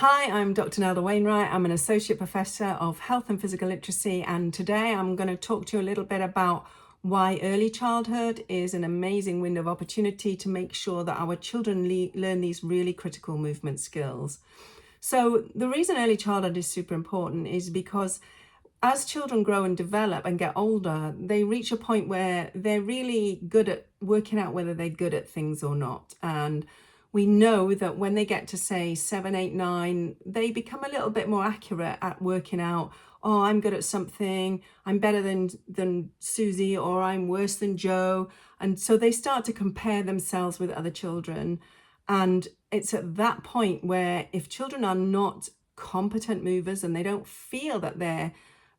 Hi, I'm Dr Nalda Wainwright. I'm an Associate Professor of Health and Physical Literacy, and today I'm going to talk to you a little bit about why early childhood is an amazing window of opportunity to make sure that our children learn these really critical movement skills. So the reason early childhood is super important is because as children grow and develop and get older, they reach a point where they're really good at working out whether they're good at things or not. And we know that when they get to say 7, 8, 9, they become a little bit more accurate at working out, oh, I'm good at something, I'm better than Susie, or I'm worse than Joe. And so they start to compare themselves with other children. And it's at that point where if children are not competent movers and they don't feel that they're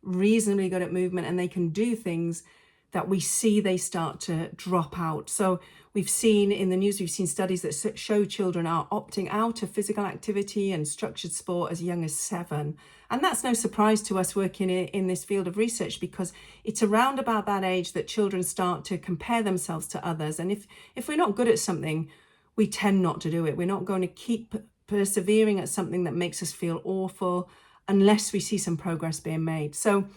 reasonably good at movement and they can do things, that we see they start to drop out. So we've seen in the news, we've seen studies that show children are opting out of physical activity and structured sport as young as 7. And that's no surprise to us working in this field of research, because it's around about that age that children start to compare themselves to others. And if we're not good at something, we tend not to do it. We're not going to keep persevering at something that makes us feel awful unless we see some progress being made. So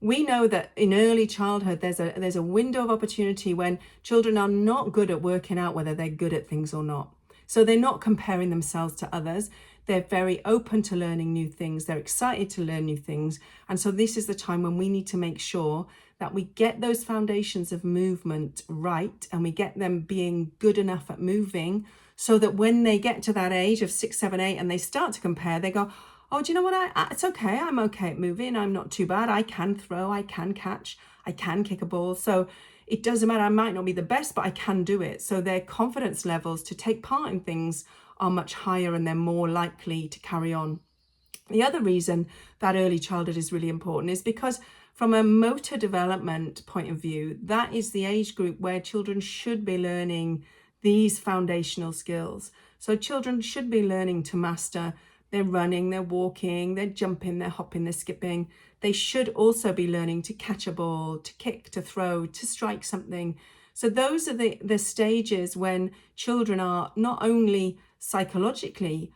we know that in early childhood, there's a window of opportunity when children are not good at working out whether they're good at things or not. So they're not comparing themselves to others. They're very open to learning new things. They're excited to learn new things. And so this is the time when we need to make sure that we get those foundations of movement right, and we get them being good enough at moving so that when they get to that age of 6, 7, 8 and they start to compare, they go, oh, do you know what? It's okay. I'm okay at moving. I'm not too bad. I can throw, I can catch, I can kick a ball. So it doesn't matter. I might not be the best, but I can do it. So their confidence levels to take part in things are much higher, and they're more likely to carry on. The other reason that early childhood is really important is because from a motor development point of view, that is the age group where children should be learning these foundational skills. So children should be learning to master their running, their walking, their jumping, their hopping, their skipping. They should also be learning to catch a ball, to kick, to throw, to strike something. So those are the stages when children are not only psychologically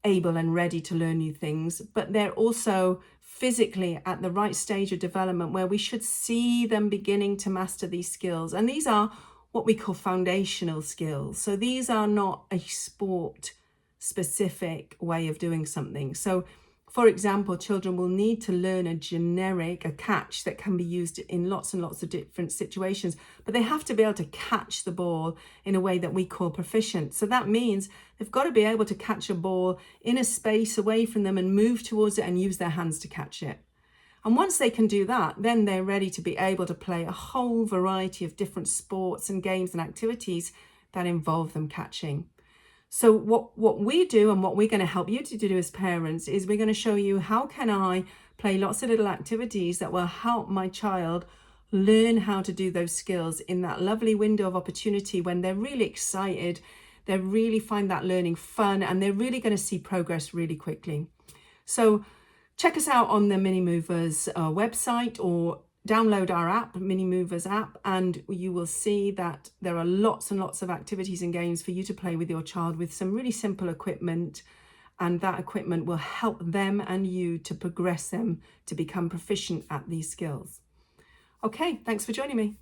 able and ready to learn new things, but they're also physically at the right stage of development where we should see them beginning to master these skills. And these are what we call foundational skills. So these are not a sport specific way of doing something. So for example, children will need to learn a catch that can be used in lots and lots of different situations, but they have to be able to catch the ball in a way that we call proficient. So that means they've got to be able to catch a ball in a space away from them and move towards it and use their hands to catch it. And once they can do that, then they're ready to be able to play a whole variety of different sports and games and activities that involve them catching. So what we do and what we're going to help you to do as parents is we're going to show you how can I play lots of little activities that will help my child learn how to do those skills in that lovely window of opportunity when they're really excited, they really find that learning fun, and they're really going to see progress really quickly. So check us out on the Mini Movers website, or download our app, Mini Movers app, and you will see that there are lots and lots of activities and games for you to play with your child with some really simple equipment, and that equipment will help them and you to progress them to become proficient at these skills. Okay, thanks for joining me.